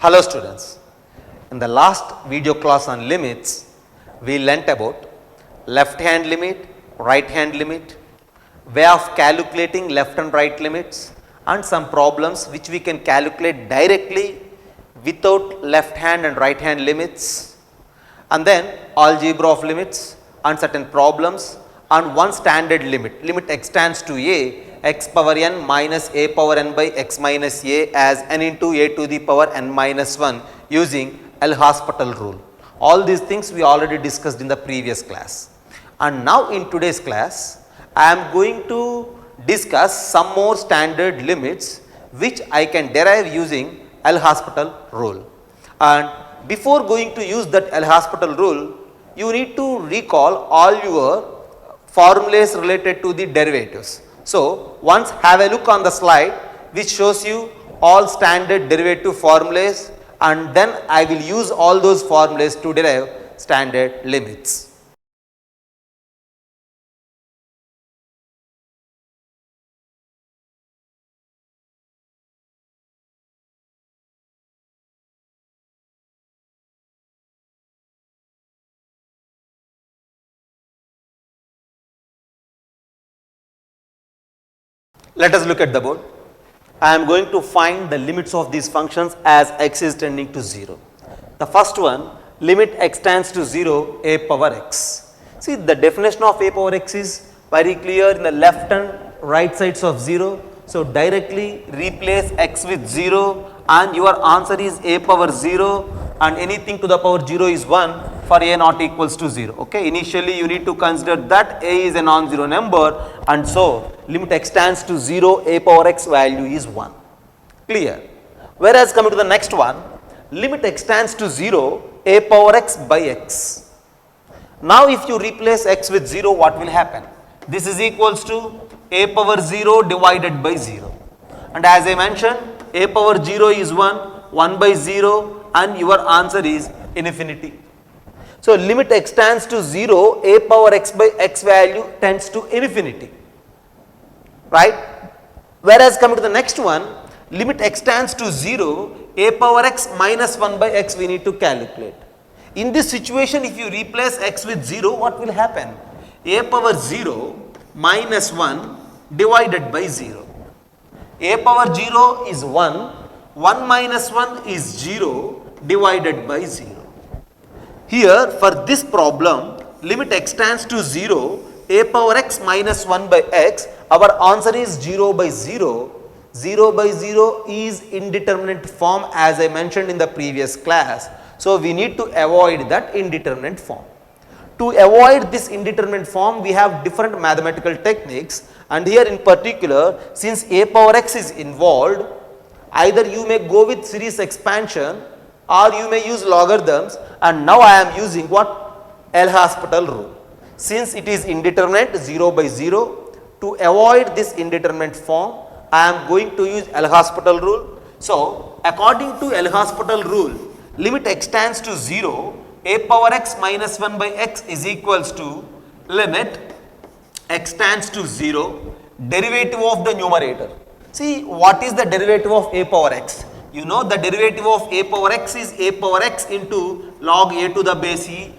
Hello students, in the last video class on limits, we learnt about left hand limit, right hand limit, way of calculating left and right limits and some problems which we can calculate directly without left hand and right hand limits, and then algebra of limits and certain problems and one standard limit x tends to a x power n minus a power n by x minus a as n into a to the power n minus 1 using L'Hospital rule. All these things we already discussed in the previous class. And now in today's class, I am going to discuss some more standard limits which I can derive using L'Hospital rule. And before going to use that L'Hospital rule, you need to recall all your formulas related to the derivatives. So, once have a look on the slide which shows you all standard derivative formulas, and then I will use all those formulas to derive standard limits. Let us look at the board. I am going to find the limits of these functions as x is tending to 0. The first one, limit x tends to 0 a power x. See, the definition of a power x is very clear in the left and right sides of 0. So, directly replace x with 0 and your answer is a power 0 and anything to the power 0 is 1 for a not equals to 0. Okay. Initially, you need to consider that a is a non-zero number, and so limit x tends to 0 a power x value is 1. Clear. Whereas coming to the next one, limit x tends to 0 a power x by x. Now, if you replace x with 0, what will happen? This is equals to a power 0 divided by 0. And as I mentioned, a power 0 is 1, 1 by 0, and your answer is infinity. So, limit x tends to 0, a power x by x value tends to infinity, right. Whereas coming to the next one, limit x tends to 0, a power x minus 1 by x we need to calculate. In this situation, if you replace x with 0, what will happen? A power 0 minus 1 divided by 0. A power 0 is 1, 1 minus 1 is 0 divided by 0. Here for this problem, limit x tends to 0, a power x minus 1 by x, our answer is 0 by 0. 0 by 0 is indeterminate form as I mentioned in the previous class. So, we need to avoid that indeterminate form. To avoid this indeterminate form, we have different mathematical techniques, and here in particular, since a power x is involved, either you may go with series expansion or you may use logarithms, and now I am using what? L'Hospital rule. Since it is indeterminate 0 by 0, to avoid this indeterminate form, I am going to use L'Hospital rule. So, according to L'Hospital rule, limit x tends to 0, a power x minus 1 by x is equals to limit x tends to 0, derivative of the numerator. See, what is the derivative of a power x? You know the derivative of a power x is a power x into log a to the base e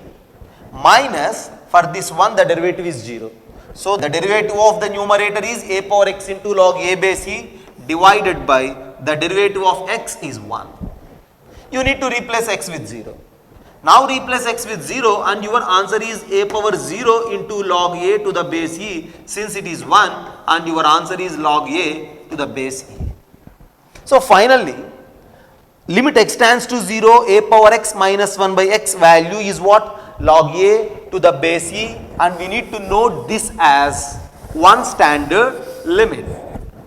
minus, for this one the derivative is 0. So, the derivative of the numerator is a power x into log a base e divided by the derivative of x is 1. You need to replace x with 0. Now, replace x with 0 and your answer is a power 0 into log a to the base e, since it is 1 and your answer is log a to the base e. So, finally, limit x tends to 0, a power x minus 1 by x value is what? Log a to the base e, and we need to note this as one standard limit.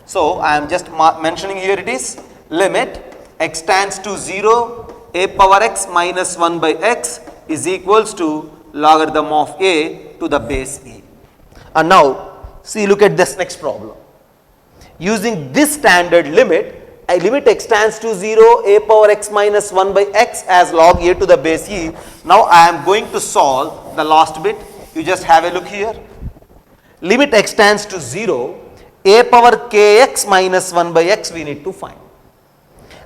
So, I am just mentioning here it is limit x tends to 0, a power x minus 1 by x is equals to logarithm of a to the base e. And now, see, look at this next problem. Using this standard limit, I limit x tends to 0, a power x minus 1 by x as log a to the base e. Now, I am going to solve the last bit. You just have a look here. Limit x tends to 0, a power kx minus 1 by x we need to find.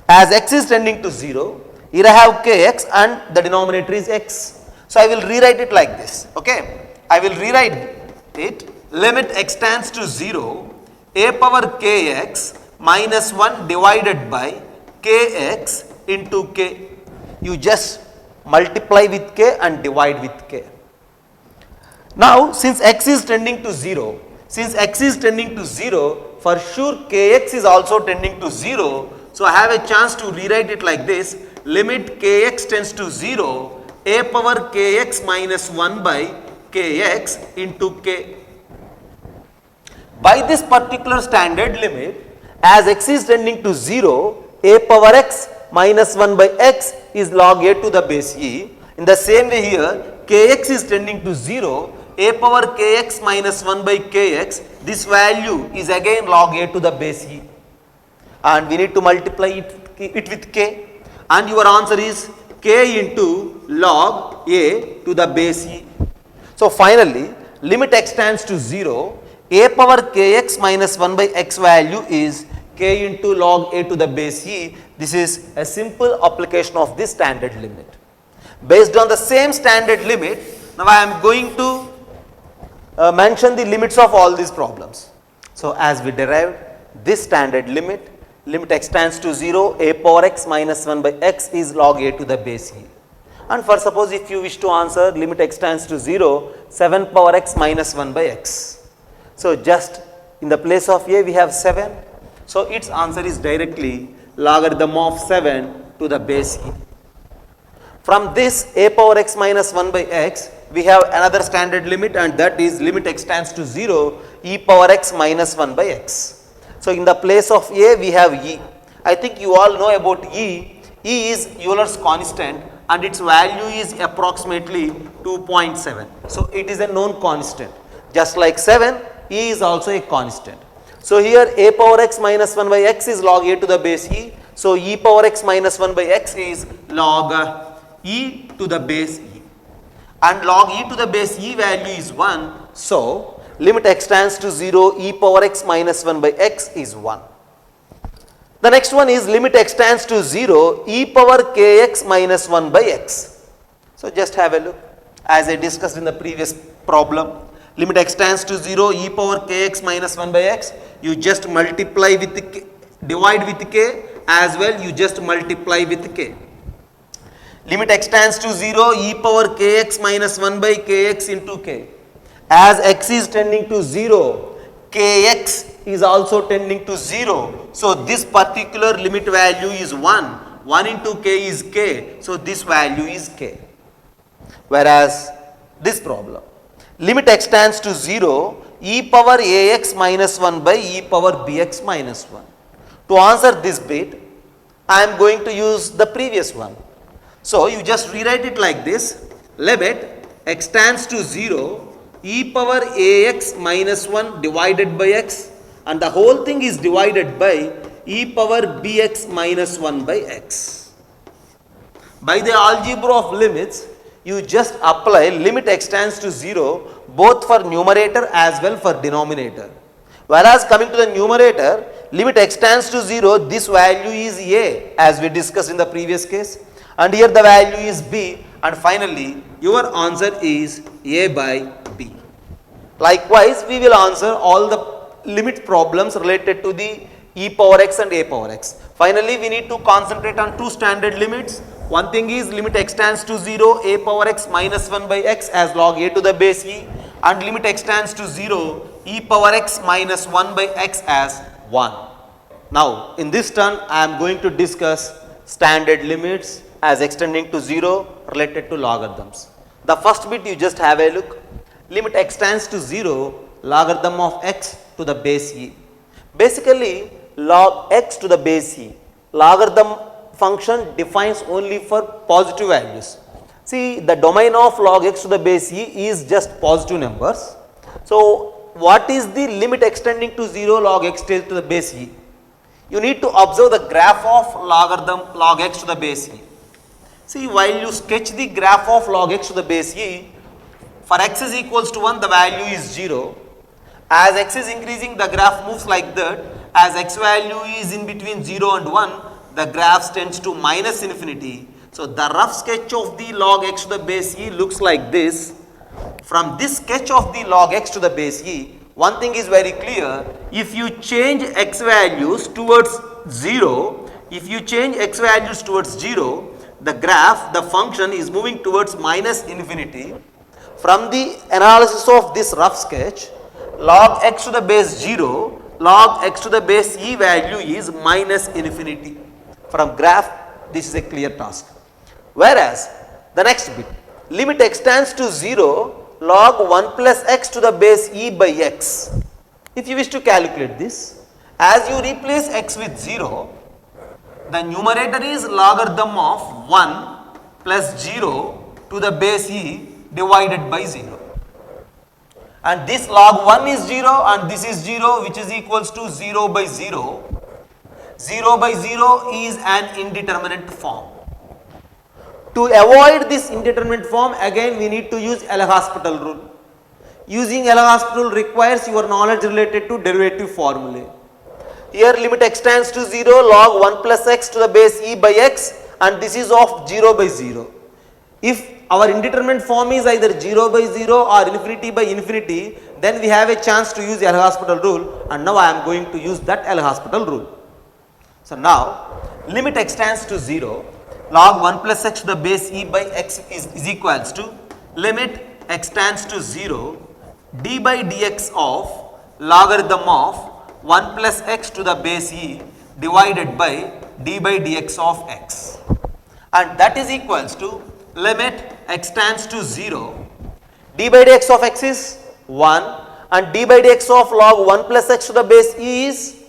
as x is tending to 0, here I have kx and the denominator is x. So I will rewrite it like this, okay. I will rewrite it, limit x tends to 0, a power kx minus 1 divided by kx into k. You just multiply with k and divide with k. Now since x is tending to 0, for sure kx is also tending to 0. So I have a chance to rewrite it like this, limit kx tends to 0, a power kx minus 1 by kx into k. By this particular standard limit, as x is tending to 0, a power x minus 1 by x is log a to the base e. In the same way here, kx is tending to 0, a power kx minus 1 by kx, this value is again log a to the base e. And we need to multiply it with k. And your answer is k into log a to the base e. So finally, limit x tends to 0, a power kx minus 1 by x value is k into log a to the base e. This is a simple application of this standard limit. Based on the same standard limit, now I am going to mention the limits of all these problems. So as we derived this standard limit, limit x tends to 0, a power x minus 1 by x is log a to the base e. And for suppose if you wish to answer limit x tends to 0, 7 power x minus 1 by x. So just in the place of a we have 7. So its answer is directly logarithm of 7 to the base e. From this a power x minus 1 by x, we have another standard limit, and that is limit x tends to 0, e power x minus 1 by x. So in the place of a we have e. I think you all know about e. E is Euler's constant and its value is approximately 2.7. So it is a known constant. Just like 7, e is also a constant. So here a power x minus 1 by x is log a to the base e. So e power x minus 1 by x is log e to the base e. And log e to the base e value is 1. So limit x tends to 0, e power x minus 1 by x is 1. The next one is limit x tends to 0, e power kx minus 1 by x. So just have a look. As I discussed in the previous problem, limit x tends to 0, e power kx minus 1 by x, you just multiply with k, divide with k, as well you just multiply with k. Limit x tends to 0, e power kx minus 1 by kx into k. As x is tending to 0, kx is also tending to 0. So this particular limit value is 1. 1 into k is k. So this value is k. Whereas this problem, limit x tends to 0, e power ax minus 1 by e power bx minus 1. To answer this bit, I am going to use the previous one. So you just rewrite it like this, limit x tends to 0, e power ax minus 1 divided by x, and the whole thing is divided by e power bx minus 1 by x. By the algebra of limits, you just apply limit x tends to 0 both for numerator as well for denominator. Whereas coming to the numerator, limit x tends to 0, this value is a as we discussed in the previous case, and here the value is b, and finally your answer is a by b. Likewise, we will answer all the limit problems related to the e power x and a power x. Finally, we need to concentrate on two standard limits. One thing is limit x tends to 0, a power x minus 1 by x as log a to the base e, and limit x tends to 0, e power x minus 1 by x as 1. Now, in this turn, I am going to discuss standard limits as extending to 0 related to logarithms. The first bit you just have a look. Limit x tends to 0, logarithm of x to the base e. Basically, log x to the base e, logarithm function defines only for positive values. See, the domain of log x to the base e is just positive numbers. So what is the limit extending to 0 log x to the base e? You need to observe the graph of logarithm log x to the base e. See, while you sketch the graph of log x to the base e, for x is equals to 1, the value is 0. As x is increasing, the graph moves like that. As x value is in between 0 and 1, the graph tends to minus infinity. So the rough sketch of the log x to the base e looks like this. From this sketch of the log x to the base e, one thing is very clear: if you change x values towards 0, the graph, the function is moving towards minus infinity. From the analysis of this rough sketch, log x to the base 0, log x to the base e value is minus infinity. From graph, this is a clear task. Whereas the next bit, limit x tends to 0, log 1 plus x to the base e by x. If you wish to calculate this, as you replace x with 0, the numerator is logarithm of 1 plus 0 to the base e divided by 0. And this log 1 is 0 and this is 0, which is equals to 0 by 0. 0 by 0 is an indeterminate form. To avoid this indeterminate form, again we need to use L'Hospital rule. Using L'Hospital rule requires your knowledge related to derivative formulae. Here limit x tends to 0, log 1 plus x to the base e by x, and this is of 0 by 0. If our indeterminate form is either 0 by 0 or infinity by infinity, then we have a chance to use L'Hospital rule, and now I am going to use that L'Hospital rule. So now limit x tends to 0, log 1 plus x to the base e by x is equals to limit x tends to 0 d by dx of logarithm of 1 plus x to the base e divided by d by dx of x, and that is equals to limit x tends to 0, d by dx of x is 1 and d by dx of log 1 plus x to the base e is,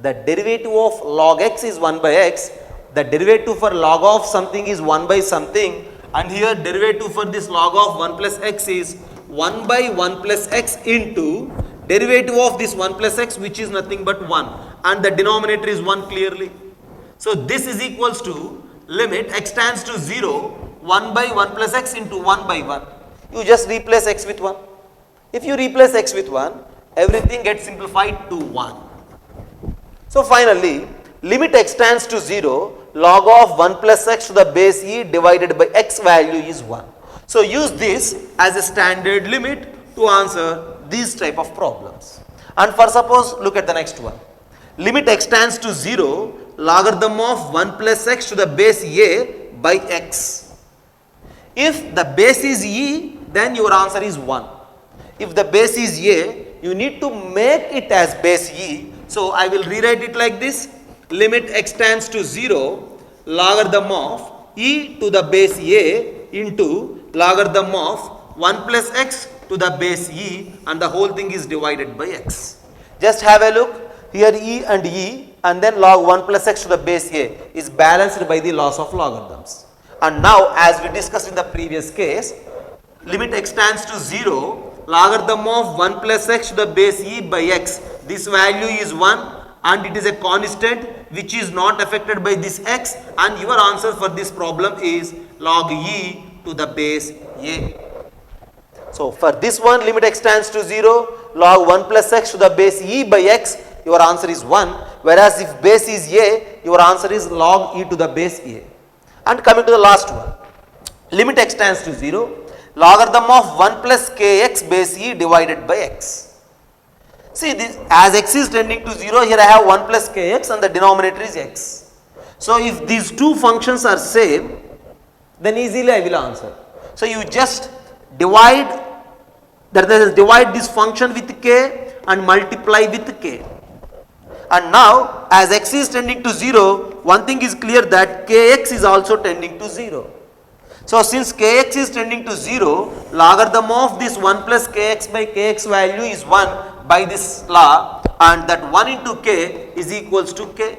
the derivative of log x is 1 by x, the derivative for log of something is 1 by something, and here derivative for this log of 1 plus x is 1 by 1 plus x into derivative of this 1 plus x, which is nothing but 1, and the denominator is 1 clearly. So this is equals to limit x tends to 0, 1 by 1 plus x into 1 by 1. You just replace x with 1. If you replace x with 1, everything gets simplified to 1. So finally, limit x tends to 0, log of 1 plus x to the base e divided by x value is 1. So use this as a standard limit to answer these type of problems. And for suppose, look at the next one. Limit x tends to 0, logarithm of 1 plus x to the base a by x. If the base is e, then your answer is 1. If the base is a, you need to make it as base e. So I will rewrite it like this: limit x tends to 0, logarithm of e to the base a into logarithm of 1 plus x to the base e, and the whole thing is divided by x. Just have a look, here e and then log 1 plus x to the base a is balanced by the loss of logarithms. And now, as we discussed in the previous case, limit x tends to 0, logarithm of 1 plus x to the base e by x, this value is 1 and it is a constant which is not affected by this x, and your answer for this problem is log e to the base a. So for this one, limit x tends to 0, log 1 plus x to the base e by x, your answer is 1, whereas if base is a, your answer is log e to the base a. And coming to the last one, limit x tends to 0, logarithm of 1 plus kx base e divided by x. See this, as x is tending to 0, here I have 1 plus kx and the denominator is x. So if these two functions are same, then easily I will answer. So you just divide, that is, divide this function with k and multiply with k. And now as x is tending to 0, one thing is clear that kx is also tending to 0. So since kx is tending to 0, logarithm of this 1 plus kx by kx value is 1 by this law, and that 1 into k is equals to k.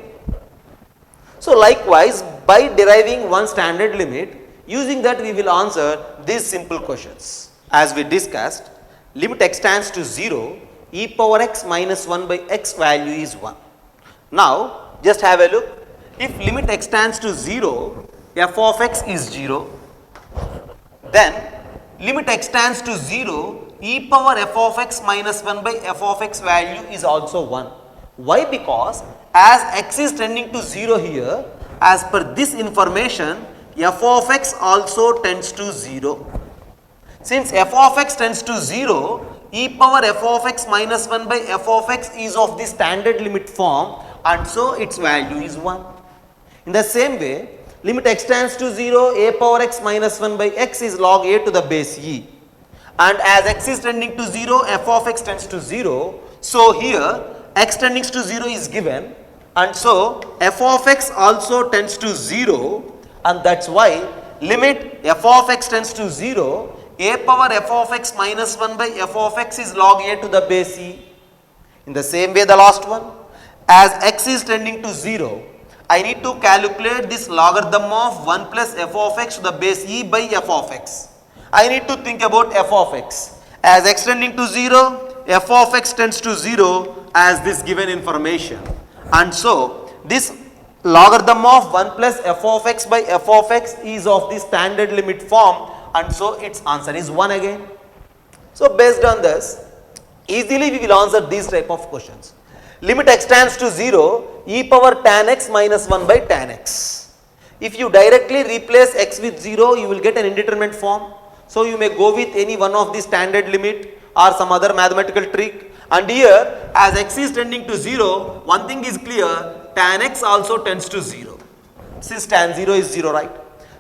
So likewise, by deriving one standard limit, using that we will answer these simple questions. As we discussed, limit x tends to 0, e power x minus 1 by x value is 1. Now just have a look, if limit x tends to 0, f of x is 0, then limit x tends to 0, e power f of x minus 1 by f of x value is also 1. Why? Because as x is tending to 0 here, as per this information, f of x also tends to 0. Since f of x tends to 0, e power f of x minus 1 by f of x is of the standard limit form, and so its value is 1. In the same way, limit x tends to 0, a power x minus 1 by x is log a to the base e. And as x is tending to 0, f of x tends to 0. So here x tending to 0 is given, and so f of x also tends to 0, and that's why limit f of x tends to 0, a power f of x minus 1 by f of x is log a to the base e. In the same way, the last one, as x is tending to 0, I need to calculate this logarithm of 1 plus f of x to the base e by f of x. I need to think about f of x. As x tending to 0, f of x tends to 0 as this given information. And so, this logarithm of 1 plus f of x by f of x is of the standard limit form, and so its answer is 1 again. So, based on this, easily we will answer these type of questions. Limit x tends to 0, e power tan x minus 1 by tan x. If you directly replace x with 0, you will get an indeterminate form. So, you may go with any one of the standard limit or some other mathematical trick. And here, as x is tending to 0, one thing is clear, tan x also tends to 0. Since tan 0 is 0, right?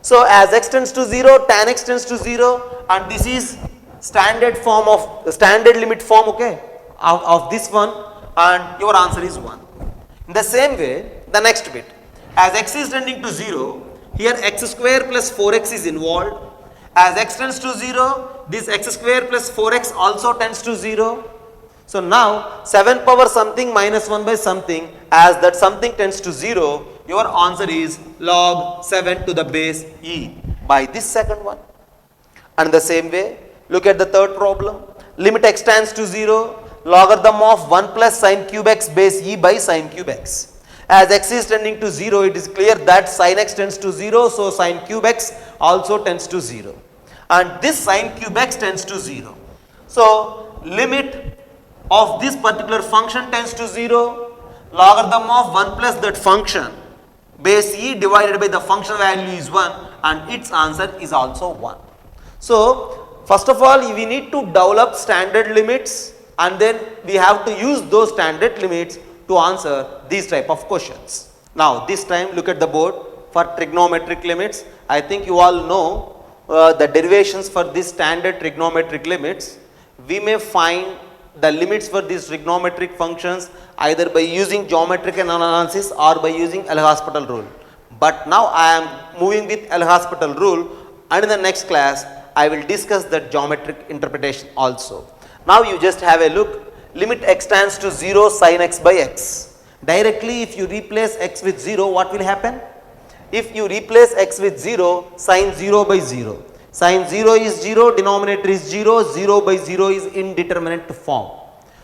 So, as x tends to 0, tan x tends to 0, and this is standard form of standard limit form, okay, of this one, and your answer is 1. In the same way, the next bit, as x is tending to 0, here x square plus 4x is involved. As x tends to 0, this x square plus 4x also tends to 0. So now 7 power something minus 1 by something, as that something tends to 0, your answer is log 7 to the base e by this second one. And in the same way, look at the third problem. Limit x tends to 0, logarithm of 1 plus sine cube x base e by sine cube x. As x is tending to 0, it is clear that sine x tends to 0, so sine cube x also tends to 0. And this sine cube x tends to 0. So, limit of this particular function tends to 0, logarithm of 1 plus that function base e divided by the function value is 1, and its answer is also 1. So, first of all, we need to develop standard limits, and then we have to use those standard limits to answer these type of questions. Now, this time look at the board for trigonometric limits. I think you all know the derivations for these standard trigonometric limits. We may find the limits for these trigonometric functions either by using geometric analysis or by using L'Hospital rule. But now I am moving with L'Hospital rule, and in the next class I will discuss that geometric interpretation also. Now you just have a look. Limit x tends to 0 sin x by x. Directly if you replace x with 0, what will happen? If you replace x with 0, sin 0 by 0. Sin 0 is 0, denominator is 0, 0 by 0 is indeterminate form.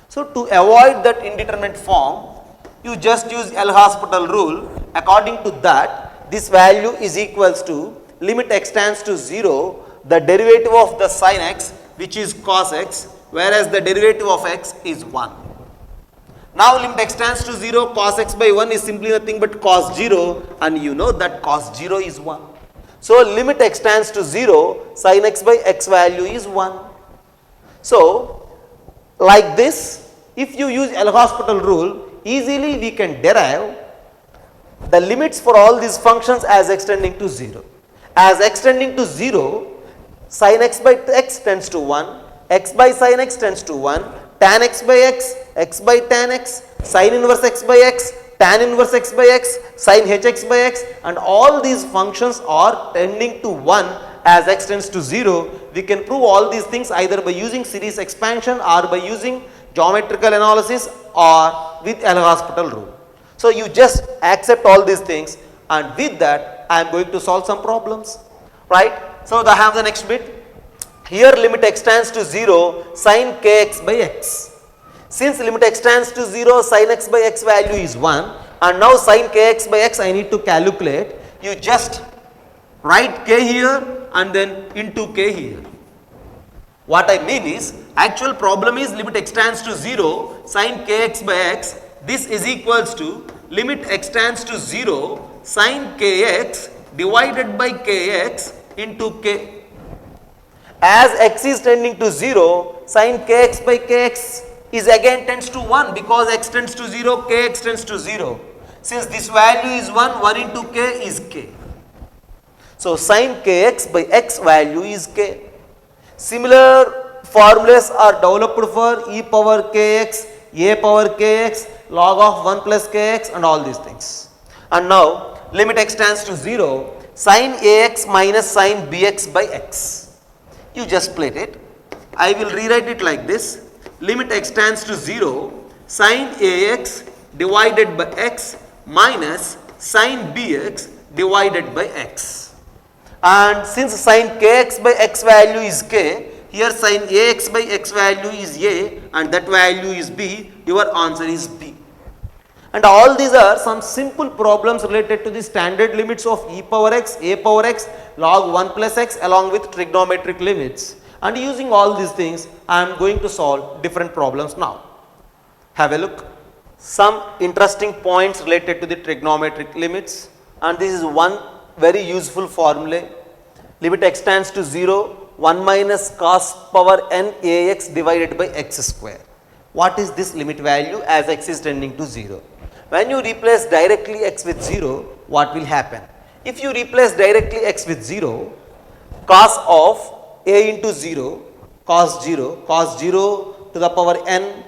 So, to avoid that indeterminate form, you just use L'Hospital rule. According to that, this value is equals to limit x tends to 0, the derivative of the sin x, which is cos x, whereas the derivative of x is 1. Now, limit x tends to 0, cos x by 1 is simply nothing but cos 0, and you know that cos 0 is 1. So, limit x tends to 0, sin x by x value is 1. So, like this, if you use L'Hospital rule, easily we can derive the limits for all these functions as x tending to 0. As x tending to 0, sin x by x tends to 1, x by sin x tends to 1, tan x by x by tan x, sin inverse x by x, tan inverse x by x, sin hx by x, and all these functions are tending to 1 as x tends to 0. We can prove all these things either by using series expansion or by using geometrical analysis or with L'Hospital rule. So, you just accept all these things, and with that I am going to solve some problems, right. So, I have the next bit. Here limit x tends to 0 sin kx by x. Since limit x tends to 0, sin x by x value is 1, and now sin kx by x I need to calculate. You just write k here and then into k here. What I mean is, actual problem is limit x tends to 0, sin kx by x. this is equals to limit x tends to 0 sin kx divided by kx into k. As x is tending to 0, sin kx by kx is again tends to 1 because x tends to 0, kx tends to 0. Since this value is 1, 1 into k is k. So sin kx by x value is k. Similar formulas are developed for e power kx, a power kx, log of 1 plus kx and all these things. And now limit x tends to 0, sin ax minus sin bx by x. You just split it. I will rewrite it like this. Limit x tends to 0, sin ax divided by x minus sin bx divided by x. And since sin kx by x value is k, here sin ax by x value is a and that value is b, your answer is b. And all these are some simple problems related to the standard limits of e power x, a power x, log 1 plus x along with trigonometric limits. And using all these things, I am going to solve different problems now. Have a look. Some interesting points related to the trigonometric limits, and this is one very useful formula. Limit x tends to 0, 1 minus cos power n ax divided by x square. What is this limit value as x is tending to 0? When you replace directly x with 0, what will happen? If you replace directly x with 0, cos of a into 0, cos 0 to the power n.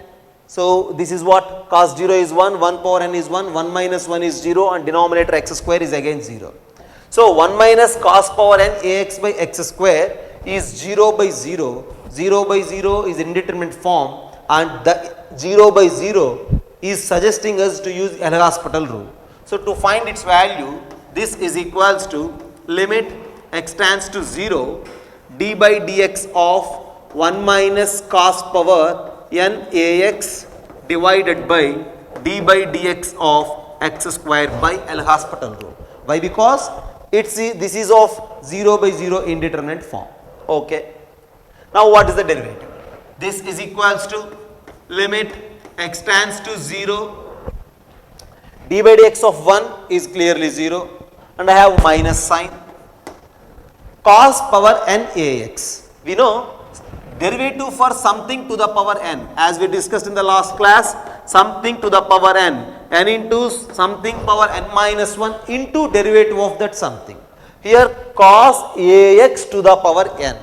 So this is what? Cos 0 is 1, 1 power n is 1, 1 minus 1 is 0 and denominator x square is again 0. So 1 minus cos power n ax by x square is 0 by 0. 0 by 0 is indeterminate form and the 0 by 0 is suggesting us to use L'Hospital rule. So to find its value, this is equals to limit x tends to 0 d by dx of 1 minus cos power n ax divided by d by dx of x square by L'Hospital rule. Why? Because this is of 0 by 0 indeterminate form. Okay. Now what is the derivative? This is equals to limit x tends to 0, d by dx of 1 is clearly 0 and I have minus sign. Cos power n ax. We know derivative for something to the power n, as we discussed in the last class, something to the power n into something power n minus 1 into derivative of that something. Here cos ax to the power n.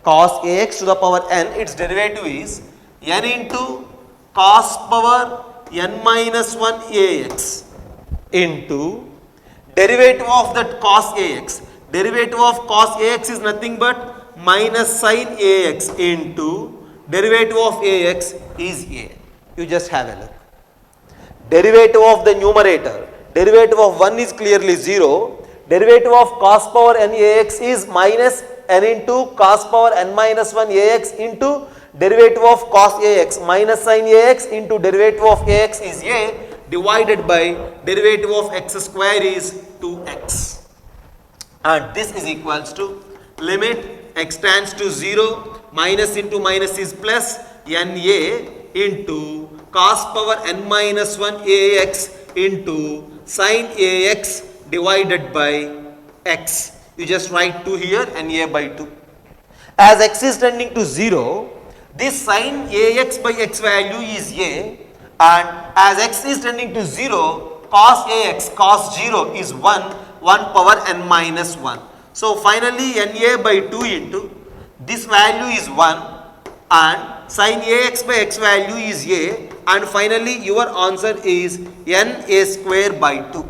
Cos ax to the power n, its derivative is n into cos power n minus 1 ax into derivative of that cos ax. Derivative of cos ax is nothing but minus sin ax into derivative of ax is a. You just have a look. Derivative of the numerator, derivative of 1 is clearly 0. Derivative of cos power n ax is minus n into cos power n minus 1 ax into derivative of cos ax minus sin ax into derivative of ax is a divided by derivative of x square is 2x. And this is equals to limit x tends to 0, minus into minus is plus n a into cos power n minus 1 ax into sin ax divided by x. You just write 2 here and a by 2. As x is tending to 0, this sin ax by x value is a, and as x is tending to 0, cos ax, cos 0 is 1 power n minus 1. So finally na by 2 into this value is 1 and sin ax by x value is a, and finally your answer is na square by 2.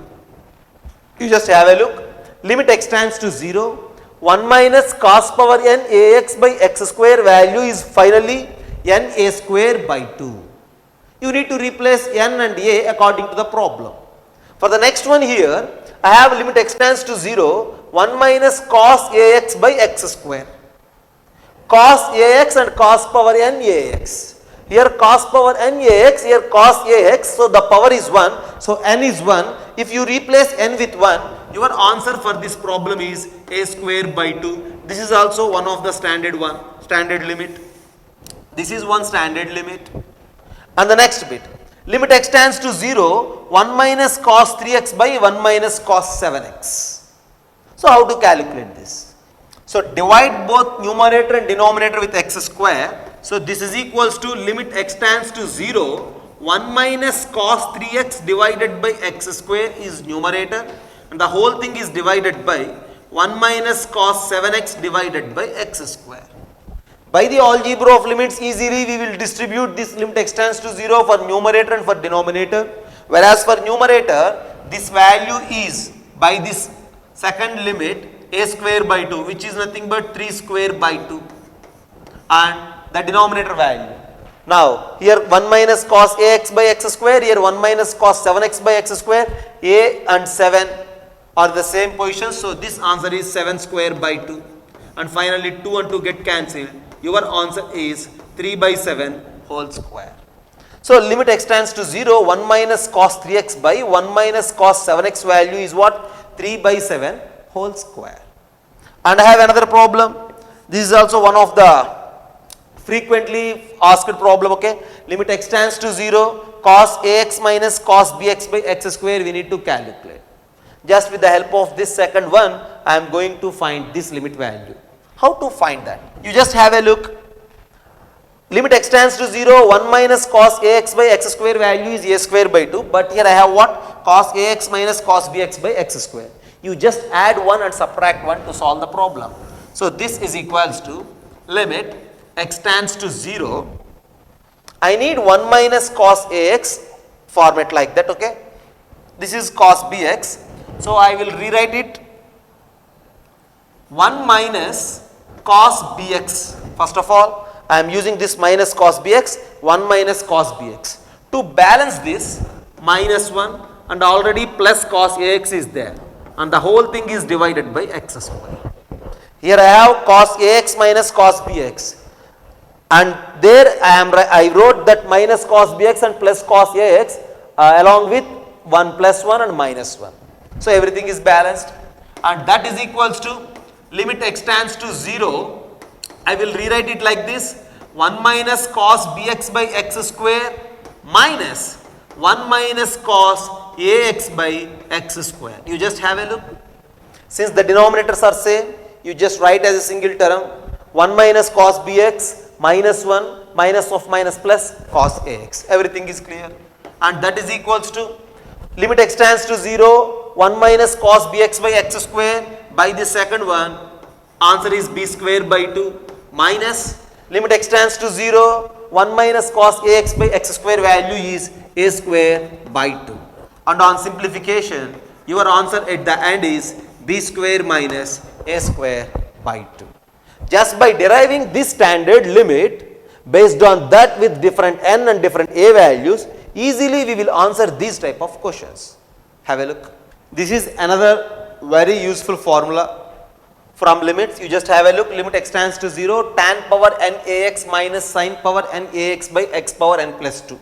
You just have a look. Limit x tends to 0, 1 minus cos power n ax by x square value is finally na square by 2. You need to replace n and a according to the problem. For the next one here, I have limit x tends to 0, 1 minus cos ax by x square. Cos ax and cos power n ax. Here cos power n ax, here cos ax, so the power is 1, so n is 1. If you replace n with 1, your answer for this problem is a square by 2. This is also one of the standard limit. This is one standard limit. And the next bit, Limit x tends to 0, 1 minus cos 3x by 1 minus cos 7x. So how to calculate this? So divide both numerator and denominator with x square. So this is equals to limit x tends to 0, 1 minus cos 3x divided by x square is numerator, and the whole thing is divided by 1 minus cos 7x divided by x square. By the algebra of limits, easily we will distribute this limit x tends to 0 for numerator and for denominator. Whereas for numerator, this value is by this second limit a square by 2, which is nothing but 3 square by 2, and the denominator value. Now here 1 minus cos ax by x square, here 1 minus cos 7x by x square, a and 7 are the same position, so this answer is 7 square by 2, and finally 2 and 2 get cancelled. Your answer is 3 by 7 whole square. So limit x tends to 0, 1 minus cos 3x by 1 minus cos 7x value is what? 3 by 7 whole square. And I have another problem. This is also one of the frequently asked problem, okay? Limit x tends to 0, cos ax minus cos bx by x square we need to calculate. Just with the help of this second one, I am going to find this limit value. How to find that? You just have a look. Limit x tends to 0, 1 minus cos ax by x square value is a square by 2, but here I have what? Cos ax minus cos bx by x square. You just add 1 and subtract 1 to solve the problem. So this is equals to limit x tends to 0. I need 1 minus cos ax format like that, okay? This is cos bx. So I will rewrite it 1 minus cos bx. First of all, I am using this minus cos bx, 1 minus cos bx. To balance this, minus 1 and already plus cos ax is there, and the whole thing is divided by x square. Here I have cos ax minus cos bx, and there I wrote that minus cos bx and plus cos ax along with 1 plus 1 and minus 1. So everything is balanced, and that is equals to limit x tends to 0. I will rewrite it like this: 1 minus cos bx by x square minus 1 minus cos ax by x square. You just have a look. Since the denominators are same, you just write as a single term 1 minus cos bx minus 1 minus of minus plus cos ax. Everything is clear, and that is equals to limit x tends to 0, 1 minus cos bx by x square. By the second one, answer is b square by 2 minus limit x tends to 0, 1 minus cos ax by x square value is a square by 2. And on simplification, your answer at the end is b square minus a square by 2. Just by deriving this standard limit based on that with different n and different a values, easily we will answer these type of questions. Have a look. This is another very useful formula from limits. You just have a look. Limit x tends to 0, tan power n ax minus sin power n ax by x power n plus 2.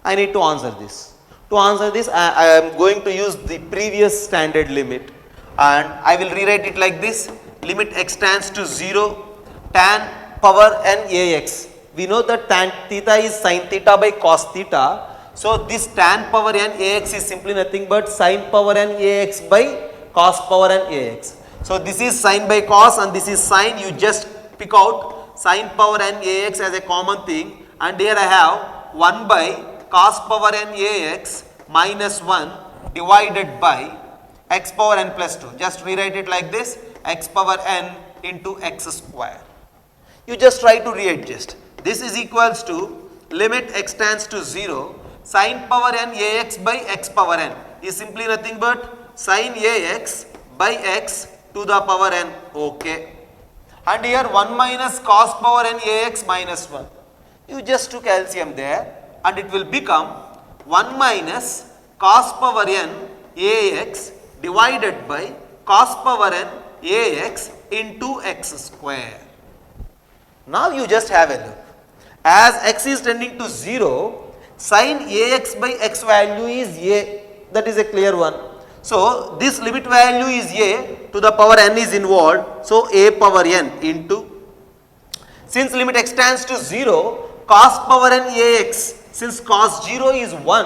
I need to answer this. To answer this, I am going to use the previous standard limit, and I will rewrite it like this: limit x tends to 0, tan power n ax. We know that tan theta is sin theta by cos theta. So this tan power n ax is simply nothing but sin power n ax by cos power n ax. So this is sin by cos and this is sin. You just pick out sin power n ax as a common thing, and here I have 1 by cos power n ax minus 1 divided by x power n plus 2. Just rewrite it like this: x power n into x square. You just try to readjust. This is equals to limit x tends to 0, sin power n ax by x power n is simply nothing but sin ax by x to the power n. Okay. And here 1 minus cos power n ax minus 1. You just took LCM there, and it will become 1 minus cos power n ax divided by cos power n ax into x square. Now you just have a look. As x is tending to 0, sin ax by x value is a. That is a clear one. So this limit value is a to the power n is involved. So a power n into, since limit x tends to 0, cos power n ax since cos 0 is 1,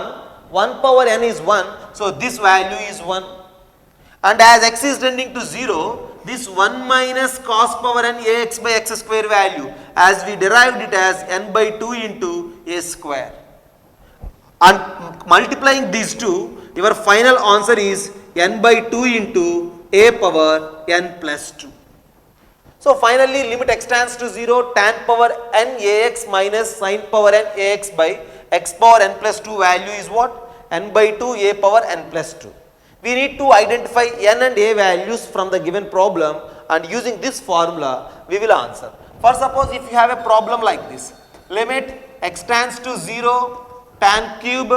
1 power n is 1, so this value is 1. And as x is tending to 0, this 1 minus cos power n ax by x square value, as we derived it as n by 2 into a square. And multiplying these two, your final answer is n by 2 into a power n plus 2. So finally, limit x tends to 0, tan power n ax minus sin power n ax by x power n plus 2 value is what? N by 2 a power n plus 2. We need to identify n and a values from the given problem, and using this formula we will answer. For suppose if you have a problem like this, limit x tends to 0, tan cube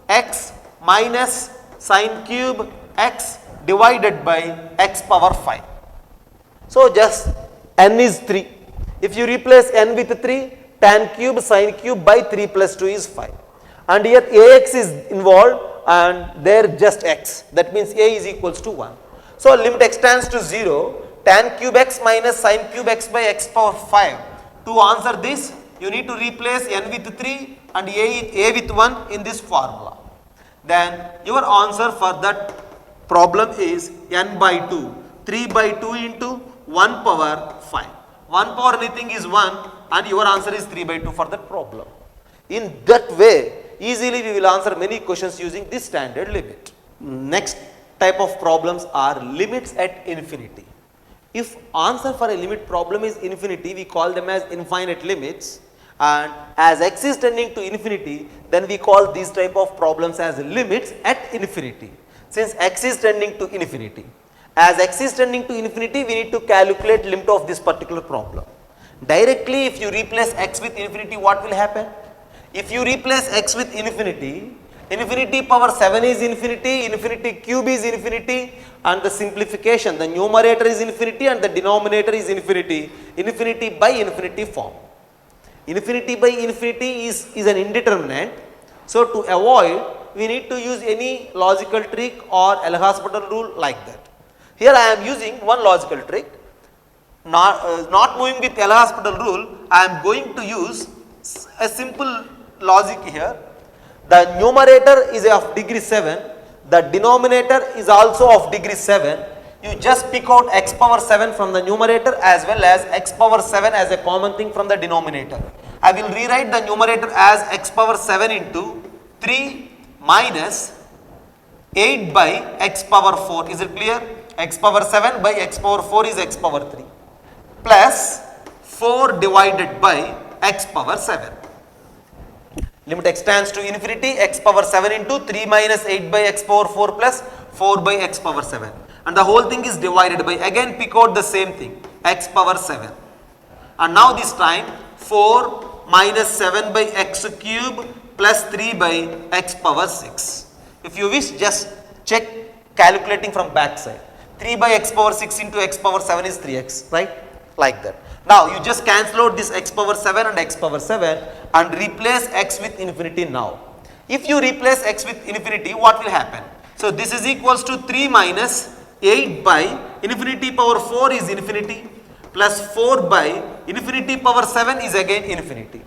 x minus sin cube x divided by x power 5. So just n is 3. If you replace n with 3, tan cube sin cube by 3 plus 2 is 5. And here ax is involved and there just x. That means a is equals to 1. So limit x tends to 0, tan cube x minus sin cube x by x power 5. To answer this, you need to replace n with 3 and a with 1 in this formula. Then your answer for that problem is n by 2. 3 by 2 into 1 power 5. 1 power anything is 1 and your answer is 3 by 2 for that problem. In that way, easily we will answer many questions using this standard limit. Next type of problems are limits at infinity. If answer for a limit problem is infinity, we call them as infinite limits, and as x is tending to infinity, then we call these type of problems as limits at infinity, since x is tending to infinity. As x is tending to infinity, we need to calculate limit of this particular problem. Directly if you replace x with infinity, what will happen? If you replace x with infinity, infinity power 7 is infinity, infinity cube is infinity, and the simplification, the numerator is infinity and the denominator is infinity, infinity by infinity form. Infinity by infinity is an indeterminate. So to avoid, we need to use any logical trick or L'Hospital rule like that. Here I am using one logical trick. Not moving with L'Hospital rule, I am going to use a simple logic here. The numerator is of degree 7, the denominator is also of degree 7. You just pick out x power 7 from the numerator as well as x power 7 as a common thing from the denominator. I will rewrite the numerator as x power 7 into 3 minus 8 by x power 4. Is it clear? X power 7 by x power 4 is x power 3 plus 4 divided by x power 7. Limit x tends to infinity, x power 7 into 3 minus 8 by x power 4 plus 4 by x power 7. And the whole thing is divided by, again pick out the same thing, x power 7. And now this time 4 minus 7 by x cube plus 3 by x power 6. If you wish, just check calculating from back side. 3 by x power 6 into x power 7 is 3x, right? Like that. Now you just cancel out this x power 7 and x power 7 and replace x with infinity now. If you replace x with infinity, what will happen? So this is equals to 3 minus 8 by infinity power 4 is infinity plus 4 by infinity power 7 is again infinity.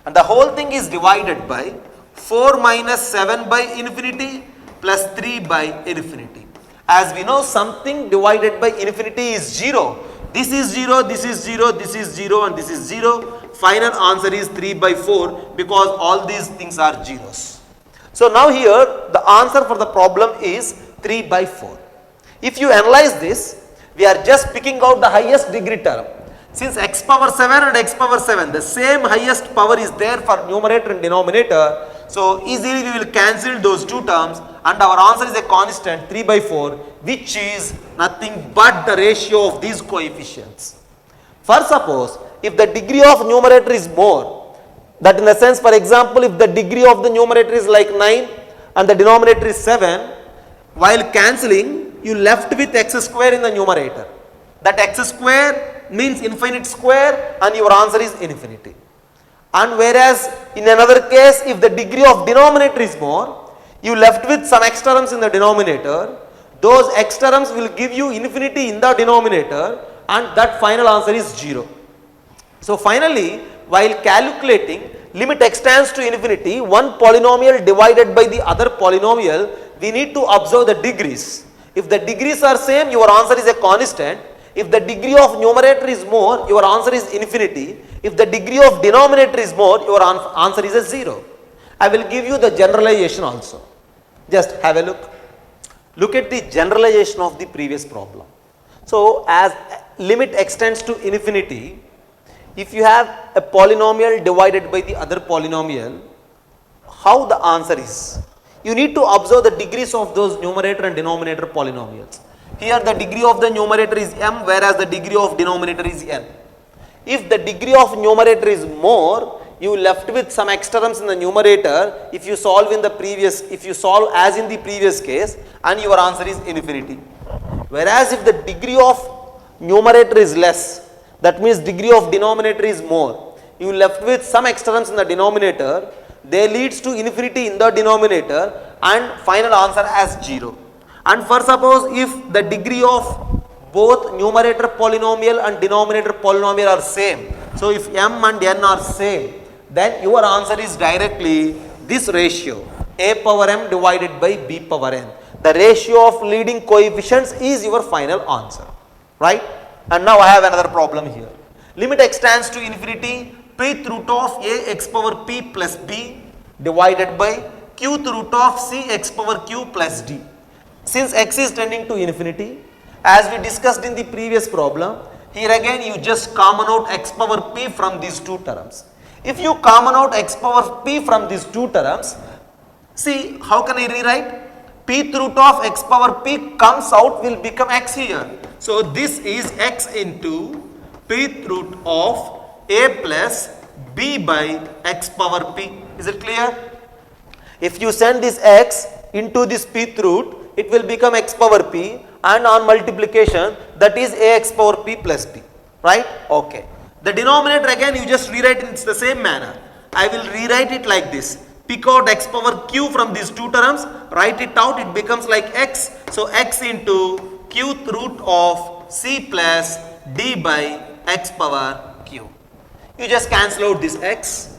And the whole thing is divided by 4 minus 7 by infinity plus 3 by infinity. As we know, something divided by infinity is 0. This is 0, this is 0, this is 0 and this is 0. Final answer is 3 by 4 because all these things are zeros. So now here the answer for the problem is 3 by 4. If you analyze this, we are just picking out the highest degree term. Since x power 7 and x power 7, the same highest power is there for numerator and denominator. So easily we will cancel those two terms and our answer is a constant 3 by 4, which is nothing but the ratio of these coefficients. For suppose if the degree of numerator is more, that in the sense, for example, if the degree of the numerator is like 9 and the denominator is 7, while cancelling you left with x square in the numerator. That x square means infinite square and your answer is infinity. And whereas in another case, if the degree of denominator is more, you left with some x terms in the denominator, those x terms will give you infinity in the denominator and that final answer is 0. So finally, while calculating limit x tends to infinity, one polynomial divided by the other polynomial, we need to observe the degrees. If the degrees are same, your answer is a constant. If the degree of numerator is more, your answer is infinity. If the degree of denominator is more, your answer is a 0. I will give you the generalization also. Just have a look. Look at the generalization of the previous problem. So, as limit x tends to infinity, if you have a polynomial divided by the other polynomial, how the answer is? You need to observe the degrees of those numerator and denominator polynomials. Here the degree of the numerator is m, whereas the degree of denominator is n. If the degree of numerator is more, you left with some x terms in the numerator if you solve as in the previous case, and your answer is infinity. Whereas if the degree of numerator is less, that means degree of denominator is more, you left with some x terms in the denominator, they leads to infinity in the denominator and final answer as 0. And for suppose if the degree of both numerator polynomial and denominator polynomial are same, so if m and n are same, then your answer is directly this ratio, a power m divided by b power n. The ratio of leading coefficients is your final answer, right? And now I have another problem here. Limit x tends to infinity, pth root of a x power p plus b divided by qth root of c x power q plus d. Since x is tending to infinity, as we discussed in the previous problem, here again you just common out x power p from these two terms. If you common out x power p from these two terms, see how can I rewrite? Pth root of x power p comes out, will become x here. So this is x into pth root of a plus b by x power p. Is it clear? If you send this x into this pth root, it will become x power p, and on multiplication that is ax power p plus b, right? Okay. The denominator again you just rewrite in the same manner. I will rewrite it like this. Pick out x power q from these two terms, write it out, it becomes like x. So x into qth root of c plus d by x power q. You just cancel out this x.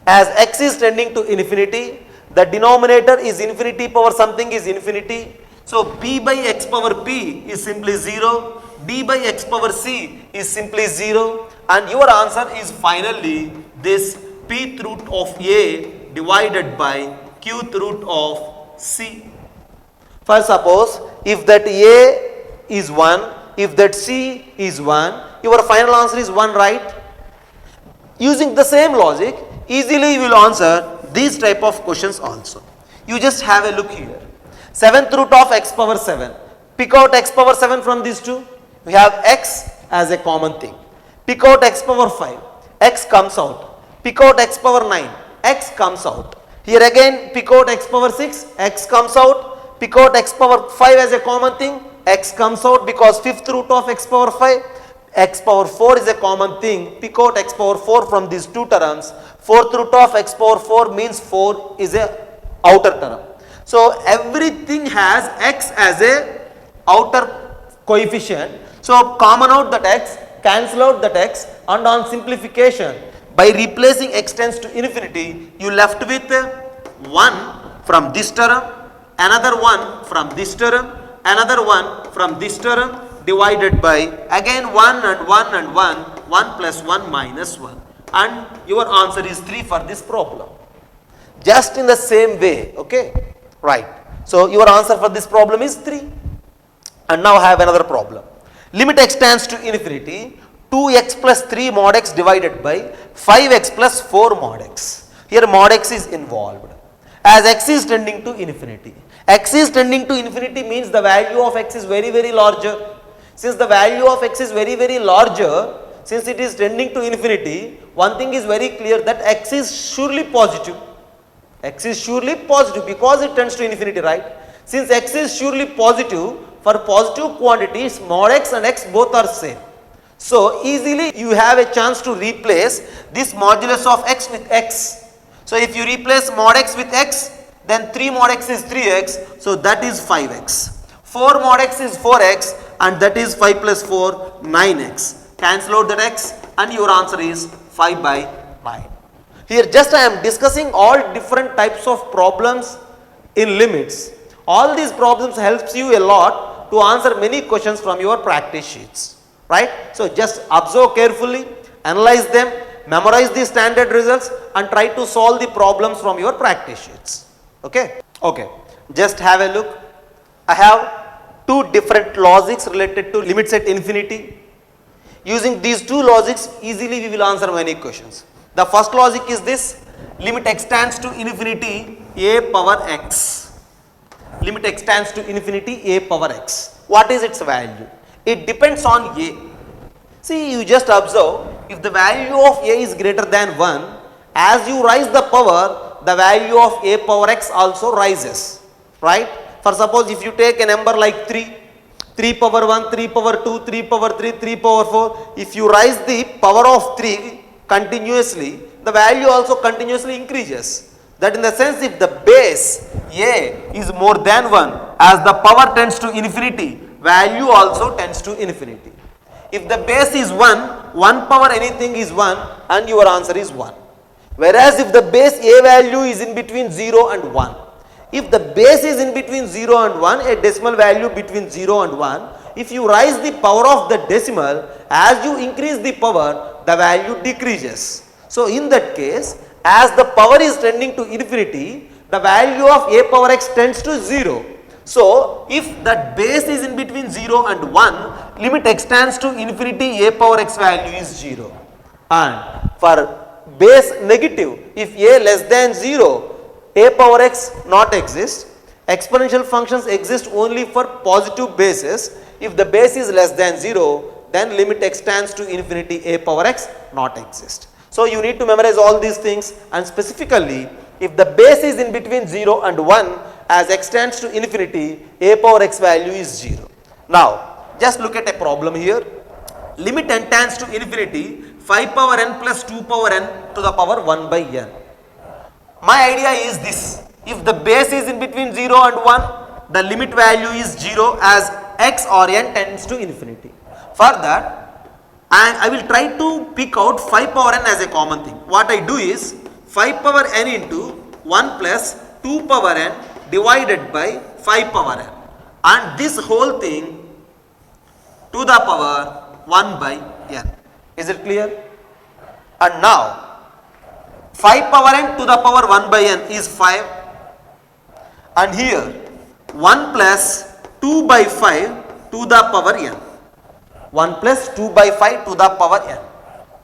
As x is tending to infinity, the denominator is infinity power something is infinity. So b by x power p is simply 0, d by x power c is simply 0, and your answer is finally this pth root of a divided by qth root of c. For suppose if that a is 1, if that c is 1, your final answer is 1, right? Using the same logic, easily you will answer these type of questions also. You just have a look here. 7th root of x power 7. Pick out x power 7 from these two. We have x as a common thing. Pick out x power 5. X comes out. Pick out x power 9. X comes out. Here again pick out x power 6. X comes out. Pick out x power 5 as a common thing. X comes out because 5th root of x power 5. X power 4 is a common thing. Pick out x power 4 from these two terms. 4th root of x power 4 means 4 is a outer term. So everything has x as a outer coefficient. So common out that x, cancel out that x, and on simplification by replacing x tends to infinity, you left with 1 from this term, another 1 from this term, another 1 from this term, divided by again 1 and 1 and 1, 1 plus 1 minus 1, and your answer is 3 for this problem. Just in the same way, okay? Right. So your answer for this problem is 3. And now I have another problem. Limit x tends to infinity, 2x plus 3 mod x divided by 5x plus 4 mod x. Here mod x is involved. As x is tending to infinity. X is tending to infinity means the value of x is very, very larger. Since the value of x is very, very larger, since it is tending to infinity, one thing is very clear that x is surely positive. X is surely positive because it tends to infinity, right? Since x is surely positive, for positive quantities mod x and x both are same. So easily you have a chance to replace this modulus of x with x. So if you replace mod x with x, then 3 mod x is 3x, so that is 5x. 4 mod x is 4x, and that is 5 plus 4, 9x. Cancel out that x and your answer is 5 by 9. Here just I am discussing all different types of problems in limits. All these problems helps you a lot to answer many questions from your practice sheets, right? So just observe carefully, analyze them, memorize the standard results and try to solve the problems from your practice sheets. Okay? Okay. Just have a look. I have two different logics related to limits at infinity. Using these two logics, easily we will answer many questions. The first logic is this: limit x tends to infinity a power x. Limit x tends to infinity a power x. What is its value? It depends on a. See, you just observe, if the value of a is greater than 1, as you rise the power, the value of a power x also rises, right? For suppose if you take a number like 3, 3 power 1, 3 power 2, 3 power 3, 3 power 4, if you rise the power of 3 continuously, the value also continuously increases. That in the sense, if the base a is more than 1, as the power tends to infinity, value also tends to infinity. If the base is 1, 1 power anything is 1 and your answer is 1. Whereas if the base a value is in between 0 and 1, if the base is in between 0 and 1, a decimal value between 0 and 1, if you rise the power of the decimal, as you increase the power, the value decreases. So in that case, as the power is tending to infinity, the value of a power x tends to 0. So if that base is in between 0 and 1, limit x tends to infinity, a power x value is 0. And for base negative, if a less than 0, a power x not exist. Exponential functions exist only for positive bases. If the base is less than 0, then limit x tends to infinity, a power x not exist. So you need to memorize all these things, and specifically if the base is in between 0 and 1, as x tends to infinity, a power x value is 0. Now just look at a problem here. Limit n tends to infinity 5 power n plus 2 power n to the power 1 by n. My idea is this: if the base is in between 0 and 1, the limit value is 0 as x or n tends to infinity. For that, I will try to pick out 5 power n as a common thing. What I do is 5 power n into 1 plus 2 power n divided by 5 power n, and this whole thing to the power 1 by n. Is it clear? And now 5 power n to the power 1 by n is 5, and here 1 plus 2 by 5 to the power n. 1 plus 2 by 5 to the power n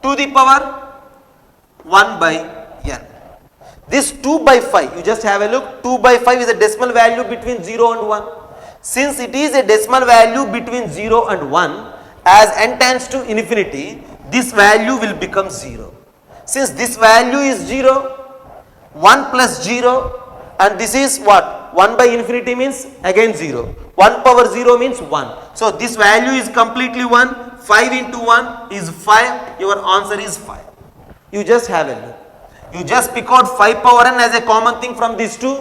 to the power 1 by n. This 2 by 5, you just have a look, 2 by 5 is a decimal value between 0 and 1. Since it is a decimal value between 0 and 1, as n tends to infinity, this value will become 0. Since this value is 0, 1 plus 0, and this is what? 1 by infinity means again 0. 1 power 0 means 1. So this value is completely 1. 5 into 1 is 5. Your answer is 5. You just have a look. You just pick out 5 power n as a common thing from these two.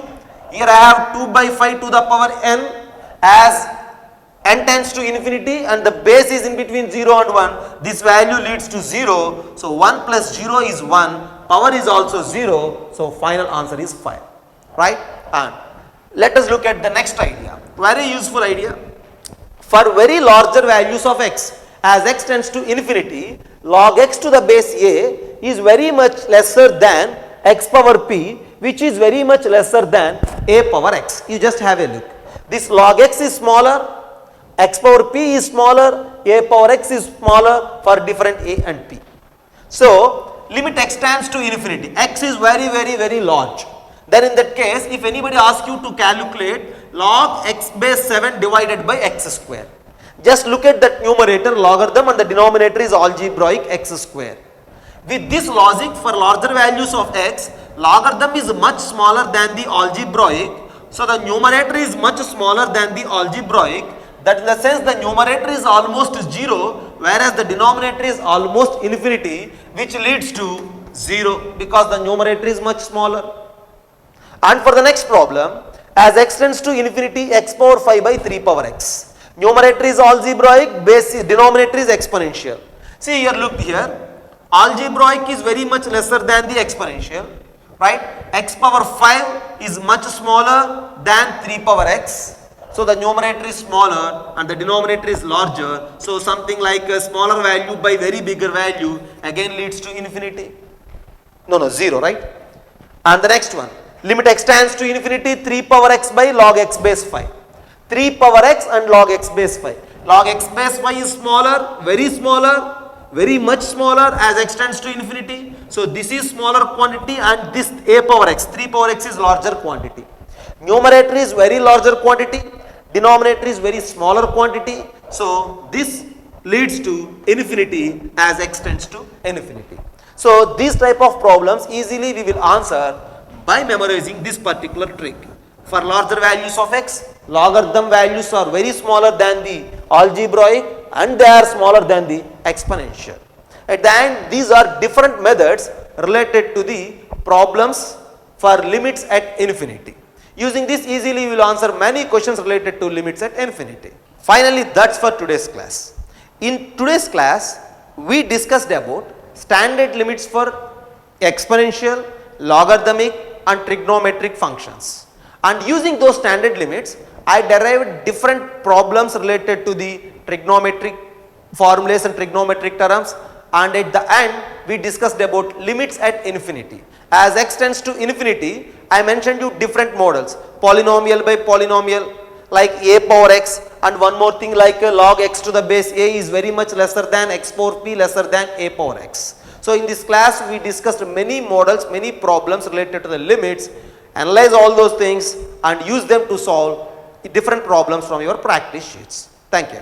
Here I have 2 by 5 to the power n, as n tends to infinity and the base is in between 0 and 1. This value leads to 0. So 1 plus 0 is 1. Power is also 0. So final answer is 5. Right? And let us look at the next idea. Very useful idea. For very larger values of x, as x tends to infinity, log x to the base a is very much lesser than x power p, which is very much lesser than a power x. You just have a look. This log x is smaller, x power p is smaller, a power x is smaller for different a and p. So limit x tends to infinity. X is very large. Then in that case, if anybody asks you to calculate log x base 7 divided by x square, just look at that numerator logarithm and the denominator is algebraic x square. With this logic, for larger values of x, logarithm is much smaller than the algebraic. So the numerator is much smaller than the algebraic. That in the sense the numerator is almost 0, whereas the denominator is almost infinity, which leads to 0 because the numerator is much smaller. And for the next problem, as x tends to infinity, x power 5 by 3 power x. Numerator is algebraic, base denominator is exponential. See here, look here. Algebraic is very much lesser than the exponential, right? X power 5 is much smaller than 3 power x. So the numerator is smaller and the denominator is larger. So something like a smaller value by very bigger value again leads to infinity. No, 0, right? And the next one, limit x tends to infinity 3 power x by log x base 5. 3 power x and log x base 5. Log x base 5 is smaller, very much smaller as x tends to infinity. So this is smaller quantity and this a power x, 3 power x is larger quantity. Numerator is very larger quantity, denominator is very smaller quantity. So this leads to infinity as x tends to infinity. So these type of problems easily we will answer by memorizing this particular trick. For larger values of x, logarithm values are very smaller than the algebraic and they are smaller than the exponential. At the end, these are different methods related to the problems for limits at infinity. Using this easily we will answer many questions related to limits at infinity. Finally, that's for today's class. In today's class, we discussed about standard limits for exponential, logarithmic and trigonometric functions. And using those standard limits, I derived different problems related to the trigonometric formulas and trigonometric terms, and at the end we discussed about limits at infinity. As x tends to infinity, I mentioned you different models, polynomial by polynomial like a power x, and one more thing like log x to the base a is very much lesser than x power p lesser than a power x. So in this class we discussed many models, many problems related to the limits, analyze all those things and use them to solve different problems from your practice sheets. Thank you.